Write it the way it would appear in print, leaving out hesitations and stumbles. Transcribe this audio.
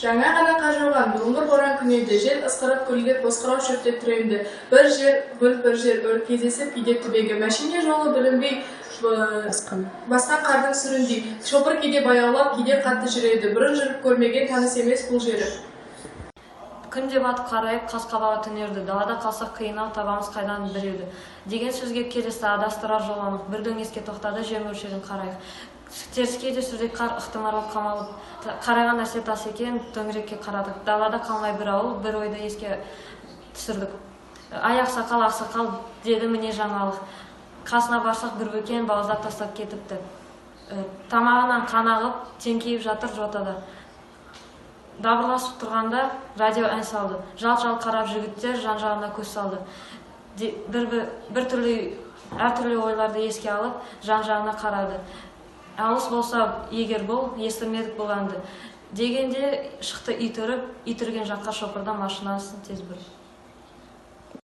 Жаңа ғана қажылған бұлыңғыр боран күнеді, жел ысқырып көлге посқырау шөптеп түренді. Bir жер гүл, bir жер өр кезесіп кейде түбегі. Мәшине жолы білінбей басқан қардың сүріндей. Шопыр кейде баяулап, кейде қатты жүреді. Бұрын жүріп көрмеген таныс емес бұл жері. Күнде батып қарайып, қас-қабағы түнерді. Далада қалсақ қиынау, табамыз қайдан біреуді. Деген сөзге келісті, адастырар жоламық. Бір дөңеске тоқтады, жер мөлшерін қарайық. Теріске де сүрдек қар ықтымарлап қамалып. Қарайған нәрсе тас екен, төңірекке қарадық. Далада қалмай бір ауыл, бір ойды еске түсірдік. Аяқ сақал, ақсақал деді міне жаңалық. Қасына барсақ бір бөкен бауыздап тастап кетіпті. Тамағынан қан ағып, теңкейіп жатыр жотада. Дабырласып тұрғанда радио ән салды. Жал-жал қарап жігіттер жан-жағына көз салды. Әртүрлі ойларды еске алып, жан-жағына қарады. Алыс болса егер бұл, естірмедік бұл әнді. Дегенде шықты ит үріп, ит үрген жаққа шопырдан машинасын тез бұрып.